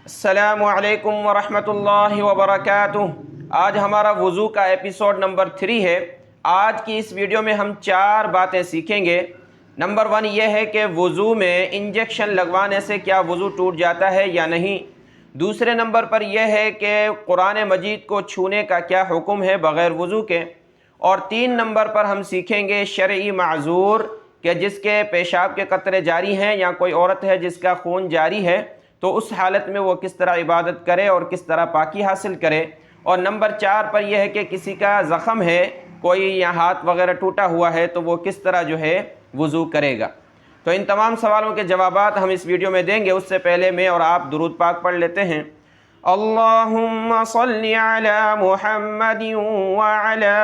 السلام علیکم ورحمۃ اللہ وبرکاتہ۔ آج ہمارا وضو کا ایپیسوڈ نمبر 3 ہے۔ آج کی اس ویڈیو میں ہم 4 باتیں سیکھیں گے۔ نمبر 1 یہ ہے کہ وضو میں انجیکشن لگوانے سے کیا وضو ٹوٹ جاتا ہے یا نہیں۔ دوسرے نمبر پر یہ ہے کہ قرآن مجید کو چھونے کا کیا حکم ہے بغیر وضو کے۔ اور 3 نمبر پر ہم سیکھیں گے شرعی معذور کہ جس کے پیشاب کے قطرے جاری ہیں یا کوئی عورت ہے جس کا خون جاری ہے تو اس حالت میں وہ کس طرح عبادت کرے اور کس طرح پاکی حاصل کرے۔ اور نمبر 4 پر یہ ہے کہ کسی کا زخم ہے، کوئی یا ہاتھ وغیرہ ٹوٹا ہوا ہے تو وہ کس طرح جو ہے وضو کرے گا۔ تو ان تمام سوالوں کے جوابات ہم اس ویڈیو میں دیں گے۔ اس سے پہلے میں اور آپ درود پاک پڑھ لیتے ہیں۔ اللہم صلی علی محمد وعلی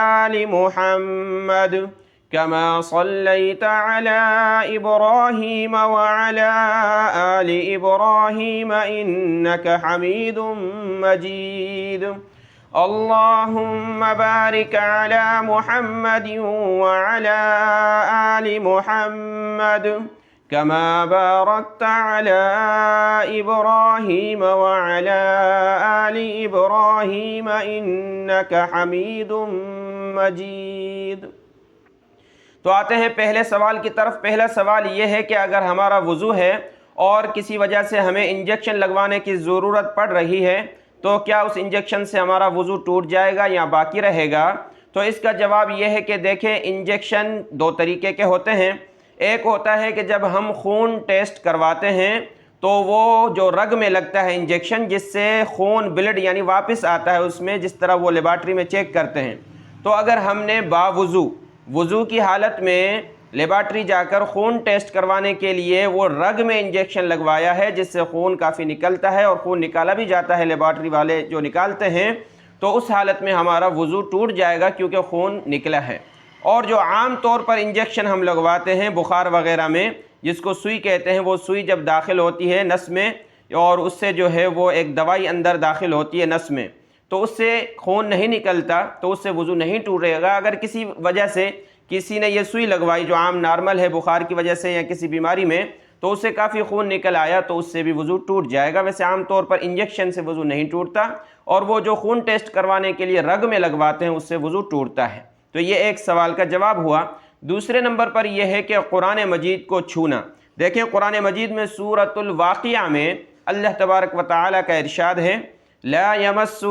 آل محمد كما صليت على إبراهيم وعلى آل إبراهيم إنك حميد مجيد اللهم بارك على محمد وعلى آل محمد كما باركت على إبراهيم وعلى آل إبراهيم إنك حميد مجيد۔ تو آتے ہیں پہلے سوال کی طرف۔ پہلا سوال یہ ہے کہ اگر ہمارا وضو ہے اور کسی وجہ سے ہمیں انجیکشن لگوانے کی ضرورت پڑ رہی ہے تو کیا اس انجیکشن سے ہمارا وضو ٹوٹ جائے گا یا باقی رہے گا؟ تو اس کا جواب یہ ہے کہ دیکھیں، انجیکشن 2 طریقے کے ہوتے ہیں۔ ایک ہوتا ہے کہ جب ہم خون ٹیسٹ کرواتے ہیں تو وہ جو رگ میں لگتا ہے انجیکشن، جس سے خون بلڈ یعنی واپس آتا ہے اس میں، جس طرح وہ لیبارٹری میں چیک کرتے ہیں۔ تو اگر ہم نے وضو کی حالت میں لیبارٹری جا کر خون ٹیسٹ کروانے کے لیے وہ رگ میں انجیکشن لگوایا ہے جس سے خون کافی نکلتا ہے اور خون نکالا بھی جاتا ہے، لیبارٹری والے جو نکالتے ہیں، تو اس حالت میں ہمارا وضو ٹوٹ جائے گا کیونکہ خون نکلا ہے۔ اور جو عام طور پر انجیکشن ہم لگواتے ہیں بخار وغیرہ میں، جس کو سوئی کہتے ہیں، وہ سوئی جب داخل ہوتی ہے نس میں اور اس سے جو ہے وہ ایک دوائی اندر داخل ہوتی ہے نس میں، تو اس سے خون نہیں نکلتا تو اس سے وضو نہیں ٹوٹے گا۔ اگر کسی وجہ سے کسی نے یہ سوئی لگوائی جو عام نارمل ہے بخار کی وجہ سے یا کسی بیماری میں، تو اس سے کافی خون نکل آیا تو اس سے بھی وضو ٹوٹ جائے گا۔ ویسے عام طور پر انجیکشن سے وضو نہیں ٹوٹتا، اور وہ جو خون ٹیسٹ کروانے کے لیے رگ میں لگواتے ہیں اس سے وضو ٹوٹتا ہے۔ تو یہ ایک سوال کا جواب ہوا۔ دوسرے نمبر پر یہ ہے کہ قرآن مجید کو چھونا۔ دیکھیں، قرآن مجید میں سورۃ الواقعہ میں اللہ تبارک و تعالی کا ارشاد ہے، لا یمسہ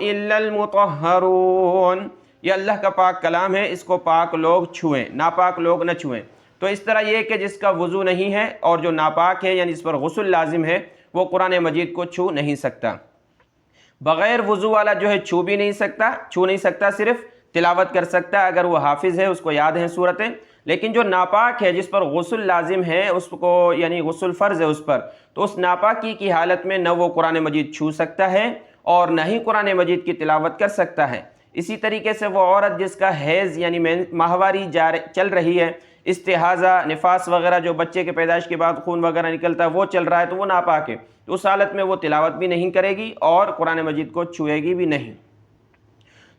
الا المطہرون۔ یہ اللہ کا پاک کلام ہے، اس کو پاک لوگ چھوئیں، ناپاک لوگ نہ چھوئیں۔ تو اس طرح یہ کہ جس کا وضو نہیں ہے اور جو ناپاک ہے یعنی اس پر غسل لازم ہے، وہ قرآن مجید کو چھو نہیں سکتا۔ بغیر وضو والا جو ہے چھو نہیں سکتا، صرف تلاوت کر سکتا ہے اگر وہ حافظ ہے، اس کو یاد ہیں صورتیں۔ لیکن جو ناپاک ہے، جس پر غسل لازم ہے، اس کو یعنی غسل فرض ہے اس پر، تو اس ناپاکی کی حالت میں نہ وہ قرآن مجید چھو سکتا ہے اور نہ ہی قرآن مجید کی تلاوت کر سکتا ہے۔ اسی طریقے سے وہ عورت جس کا حیض یعنی ماہواری چل رہی ہے، استحاضہ، نفاس وغیرہ جو بچے کے پیدائش کے بعد خون وغیرہ نکلتا ہے وہ چل رہا ہے تو وہ ناپاک ہے، تو اس حالت میں وہ تلاوت بھی نہیں کرے گی اور قرآن مجید کو چھوئے گی بھی نہیں۔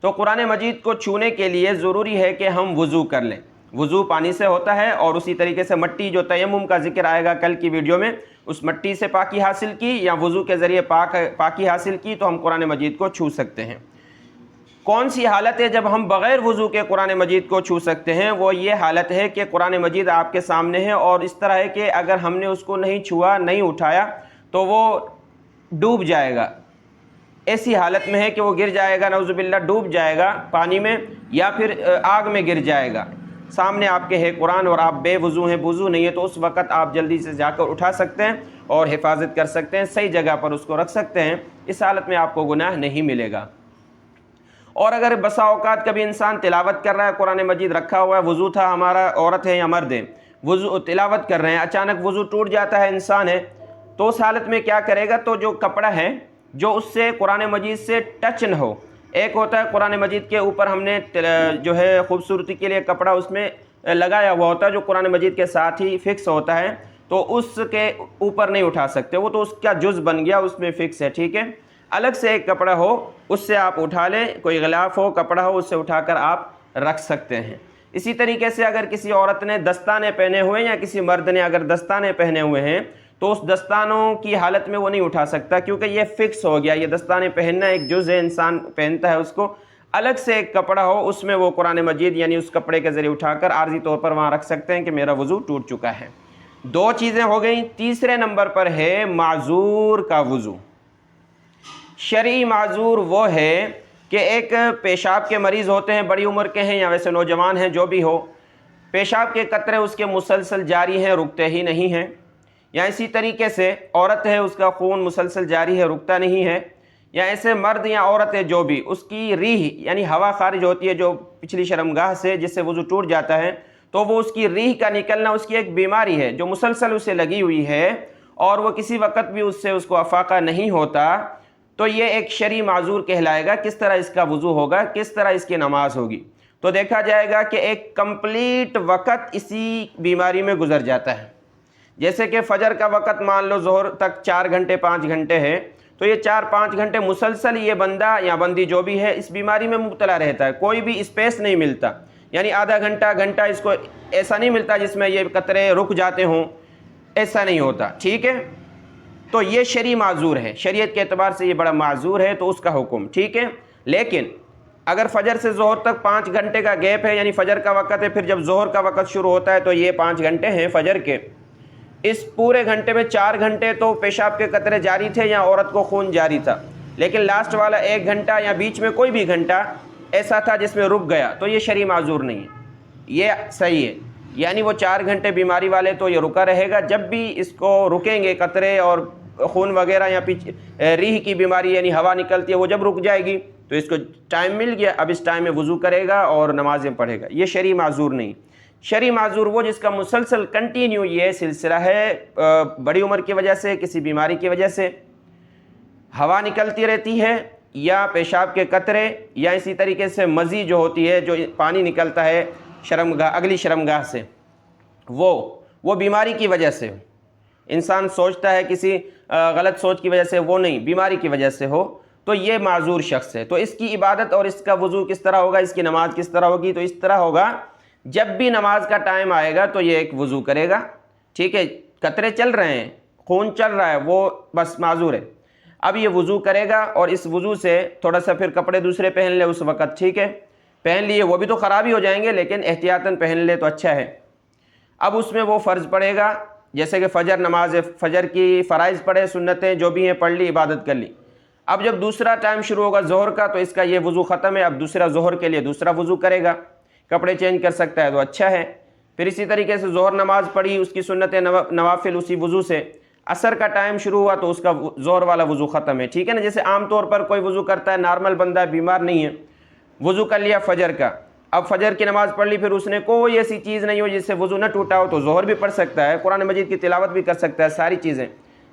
تو قرآن مجید کو چھونے کے لیے ضروری ہے کہ ہم وضو کر لیں۔ وضو پانی سے ہوتا ہے، اور اسی طریقے سے مٹی، جو تیمم کا ذکر آئے گا کل کی ویڈیو میں، اس مٹی سے پاکی حاصل کی یا وضو کے ذریعے پاکی حاصل کی تو ہم قرآن مجید کو چھو سکتے ہیں۔ کون سی حالت ہے جب ہم بغیر وضو کے قرآن مجید کو چھو سکتے ہیں؟ وہ یہ حالت ہے کہ قرآن مجید آپ کے سامنے ہے اور اس طرح ہے کہ اگر ہم نے اس کو نہیں چھوا، نہیں اٹھایا تو وہ ڈوب جائے گا۔ ایسی حالت میں ہے کہ وہ گر جائے گا، نعوذ باللہ ڈوب جائے گا پانی میں یا پھر آگ میں گر جائے گا۔ سامنے آپ کے ہے قرآن اور آپ بے وضو ہیں، وضو نہیں ہے، تو اس وقت آپ جلدی سے جا کر اٹھا سکتے ہیں اور حفاظت کر سکتے ہیں، صحیح جگہ پر اس کو رکھ سکتے ہیں۔ اس حالت میں آپ کو گناہ نہیں ملے گا۔ اور اگر بسا اوقات کبھی انسان تلاوت کر رہا ہے، قرآن مجید رکھا ہوا ہے، وضو تھا، ہمارا عورت ہے یا مرد ہے، وضو تلاوت کر رہے ہیں، اچانک وضو ٹوٹ جاتا ہے، انسان ہے، تو اس حالت میں کیا کرے گا؟ تو جو کپڑا ہے جو اس سے قرآن مجید سے ٹچ نہ ہو، ایک ہوتا ہے قرآن مجید کے اوپر ہم نے جو ہے خوبصورتی کے لیے کپڑا اس میں لگایا ہوا ہوتا ہے جو قرآن مجید کے ساتھ ہی فکس ہوتا ہے، تو اس کے اوپر نہیں اٹھا سکتے، وہ تو اس کا جز بن گیا، اس میں فکس ہے، ٹھیک ہے۔ الگ سے ایک کپڑا ہو، اس سے آپ اٹھا لیں، کوئی غلاف ہو، کپڑا ہو، اس سے اٹھا کر آپ رکھ سکتے ہیں۔ اسی طریقے سے اگر کسی عورت نے دستانے پہنے ہوئے یا کسی مرد نے اگر دستانے پہنے ہوئے ہیں تو اس دستانوں کی حالت میں وہ نہیں اٹھا سکتا، کیونکہ یہ فکس ہو گیا، یہ دستانے پہننا ایک جز ہے، انسان پہنتا ہے اس کو، الگ سے ایک کپڑا ہو اس میں وہ قرآن مجید یعنی اس کپڑے کے ذریعے اٹھا کر عارضی طور پر وہاں رکھ سکتے ہیں کہ میرا وضو ٹوٹ چکا ہے۔ دو چیزیں ہو گئیں۔ تیسرے نمبر پر ہے معذور کا وضو۔ شرعی معذور وہ ہے کہ ایک پیشاب کے مریض ہوتے ہیں، بڑی عمر کے ہیں یا ویسے نوجوان ہیں، جو بھی ہو، پیشاب کے قطرے اس کے مسلسل جاری ہیں، رکتے ہی نہیں ہیں، یا اسی طریقے سے عورت ہے، اس کا خون مسلسل جاری ہے، رکتا نہیں ہے، یا ایسے مرد یا عورت ہے جو بھی، اس کی ریح یعنی ہوا خارج ہوتی ہے جو پچھلی شرمگاہ سے، جس سے وضو ٹوٹ جاتا ہے، تو وہ اس کی ریح کا نکلنا اس کی ایک بیماری ہے جو مسلسل اسے لگی ہوئی ہے، اور وہ کسی وقت بھی اس کو افاقہ نہیں ہوتا، تو یہ ایک شرعی معذور کہلائے گا۔ کس طرح اس کا وضو ہوگا، کس طرح اس کی نماز ہوگی؟ تو دیکھا جائے گا کہ ایک کمپلیٹ وقت اسی بیماری میں گزر جاتا ہے۔ جیسے کہ فجر کا وقت مان لو ظہر تک 4 گھنٹے 5 گھنٹے ہے، تو یہ 4-5 گھنٹے مسلسل یہ بندہ یا بندی جو بھی ہے اس بیماری میں مبتلا رہتا ہے، کوئی بھی اسپیس نہیں ملتا، یعنی آدھا گھنٹہ اس کو ایسا نہیں ملتا جس میں یہ قطرے رک جاتے ہوں، ایسا نہیں ہوتا، ٹھیک ہے؟ تو یہ شرعی معذور ہے، شریعت کے اعتبار سے یہ بڑا معذور ہے، تو اس کا حکم ٹھیک ہے۔ لیکن اگر فجر سے ظہر تک 5 گھنٹے کا گیپ ہے، یعنی فجر کا وقت ہے، پھر جب ظہر کا وقت شروع ہوتا ہے تو یہ 5 گھنٹے ہیں فجر کے، اس پورے گھنٹے میں 4 گھنٹے تو پیشاب کے قطرے جاری تھے یا عورت کو خون جاری تھا، لیکن لاسٹ والا 1 گھنٹہ یا بیچ میں کوئی بھی گھنٹہ ایسا تھا جس میں رک گیا، تو یہ شرعی معذور نہیں ہے، یہ صحیح ہے۔ یعنی وہ 4 گھنٹے بیماری والے تو یہ رکا رہے گا، جب بھی اس کو رکیں گے قطرے اور خون وغیرہ یا ریح کی بیماری یعنی ہوا نکلتی ہے، وہ جب رک جائے گی تو اس کو ٹائم مل گیا، اب اس ٹائم میں وضو کرے گا اور نمازیں پڑھے گا، یہ شرعی معذور نہیں۔ شرعی معذور وہ جس کا مسلسل کنٹینیو یہ سلسلہ ہے، بڑی عمر کی وجہ سے، کسی بیماری کی وجہ سے ہوا نکلتی رہتی ہے، یا پیشاب کے قطرے، یا اسی طریقے سے مزی جو ہوتی ہے، جو پانی نکلتا ہے شرمگاہ اگلی شرمگاہ سے، وہ بیماری کی وجہ سے، انسان سوچتا ہے کسی غلط سوچ کی وجہ سے، وہ نہیں، بیماری کی وجہ سے ہو، تو یہ معذور شخص ہے۔ تو اس کی عبادت اور اس کا وضو کس طرح ہوگا، اس کی نماز کس طرح ہوگی؟ تو اس طرح ہوگا، جب بھی نماز کا ٹائم آئے گا تو یہ ایک وضو کرے گا، ٹھیک ہے، قطرے چل رہے ہیں، خون چل رہا ہے، وہ بس معذور ہے، اب یہ وضو کرے گا، اور اس وضو سے تھوڑا سا پھر کپڑے دوسرے پہن لے اس وقت، ٹھیک ہے، پہن لیے، وہ بھی تو خراب ہی ہو جائیں گے لیکن احتیاطاً پہن لے تو اچھا ہے۔ اب اس میں وہ فرض پڑے گا، جیسے کہ فجر نماز ہے، فجر کی فرائض پڑھے، سنتیں جو بھی ہیں پڑھ لی، عبادت کر لی۔ اب جب دوسرا ٹائم شروع ہوگا ظہر کا، تو اس کا یہ وضو ختم ہے، اب دوسرا ظہر کے لیے دوسرا وضو کرے گا، کپڑے چینج کر سکتا ہے تو اچھا ہے۔ پھر اسی طریقے سے ظہر نماز پڑھی، اس کی سنتیں نوافل اسی وضو سے، عصر کا ٹائم شروع ہوا تو اس کا ظہر والا وضو ختم ہے، ٹھیک ہے نا؟ جیسے عام طور پر کوئی وضو کرتا ہے، نارمل بندہ بیمار نہیں ہے، وضو کر لیا فجر کا، اب فجر کی نماز پڑھ لی، پھر اس نے کوئی ایسی چیز نہیں ہو جس سے وضو نہ ٹوٹا ہو، تو ظہر بھی پڑھ سکتا ہے، قرآن مجید کی تلاوت بھی کر سکتا ہے، ساری چیزیں۔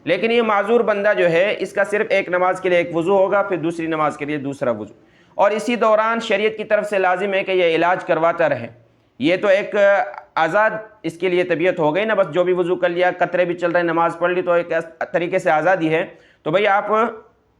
لیکن یہ معذور بندہ جو ہے، اس کا صرف ایک نماز کے لیے ایک وضو ہوگا، پھر دوسری نماز کے لیے دوسرا وضو، اور اسی دوران شریعت کی طرف سے لازم ہے کہ یہ علاج کرواتا رہے۔ یہ تو ایک آزاد اس کے لیے طبیعت ہو گئی نا، بس جو بھی وضو کر لیا، قطرے بھی چل رہے ہیں، نماز پڑھ لی، تو ایک طریقے سے آزادی ہے، تو بھئی آپ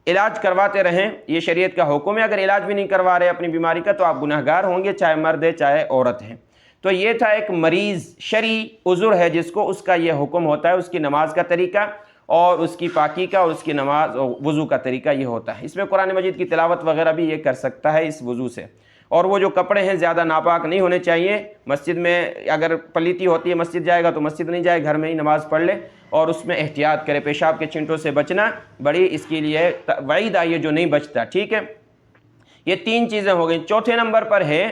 علاج کرواتے رہیں، یہ شریعت کا حکم ہے۔ اگر علاج بھی نہیں کروا رہے اپنی بیماری کا تو آپ گناہگار ہوں گے، چاہے مرد ہے چاہے عورت ہے۔ تو یہ تھا ایک مریض شرعی عذر ہے جس کو، اس کا یہ حکم ہوتا ہے، اس کی نماز کا طریقہ اور اس کی پاکی کا اور اس کی نماز اور وضو کا طریقہ یہ ہوتا ہے۔ اس میں قرآن مجید کی تلاوت وغیرہ بھی یہ کر سکتا ہے اس وضو سے۔ اور وہ جو کپڑے ہیں زیادہ ناپاک نہیں ہونے چاہیے، مسجد میں اگر پلیتی ہوتی ہے، مسجد جائے گا تو مسجد نہیں جائے، گھر میں ہی نماز پڑھ لے اور اس میں احتیاط کرے، پیشاب کے چھینٹوں سے بچنا بڑی اس کے لیے وعید آئی ہے جو نہیں بچتا، ٹھیک ہے۔ یہ 3 چیزیں ہو گئیں۔ چوتھے نمبر پر ہے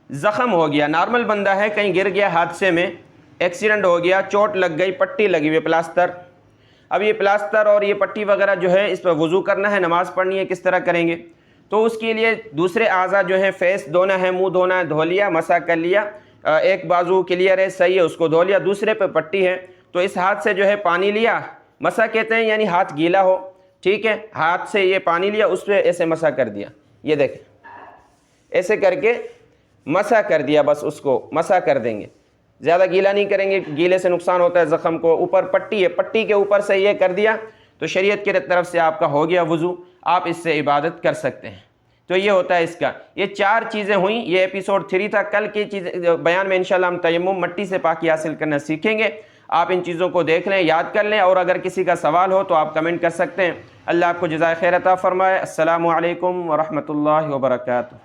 زخم ہو گیا، نارمل بندہ ہے، کہیں گر گیا حادثے میں، ایکسیڈنٹ ہو گیا، چوٹ لگ گئی، پٹی لگی ہوئی پلاسٹر، اب یہ پلاسٹر اور یہ پٹی وغیرہ جو ہے اس پر وضو کرنا ہے، نماز پڑھنی ہے، کس طرح کریں گے؟ تو اس کے لیے دوسرے اعضاء جو ہیں، فیس دھونا ہے، منہ دھونا ہے، دھو لیا، مسح کر لیا، ایک بازو کلیئر ہے، صحیح ہے، اس کو دھو لیا، دوسرے پہ پٹی ہے، تو اس ہاتھ سے جو ہے پانی لیا، مسح کہتے ہیں یعنی ہاتھ گیلا ہو، ٹھیک ہے، ہاتھ سے یہ پانی لیا، اس پہ ایسے مسح کر دیا، یہ دیکھیں ایسے کر کے مسح کر دیا، بس اس کو مسح کر دیں گے، زیادہ گیلا نہیں کریں گے، گیلے سے نقصان ہوتا ہے زخم کو۔ اوپر پٹی ہے، پٹی کے اوپر سے یہ کر دیا تو شریعت کی طرف سے آپ کا ہو گیا وضو، آپ اس سے عبادت کر سکتے ہیں۔ تو یہ ہوتا ہے اس کا، یہ 4 چیزیں ہوئیں۔ یہ ایپیسوڈ 3 تھا، کل کی چیز بیان میں انشاءاللہ ہم تیمم، مٹی سے پاکی حاصل کرنا سیکھیں گے۔ آپ ان چیزوں کو دیکھ لیں، یاد کر لیں، اور اگر کسی کا سوال ہو تو آپ کمنٹ کر سکتے ہیں۔ اللہ آپ کو جزائے خیر عطا فرمائے۔ السلام علیکم ورحمۃ اللہ وبرکاتہ۔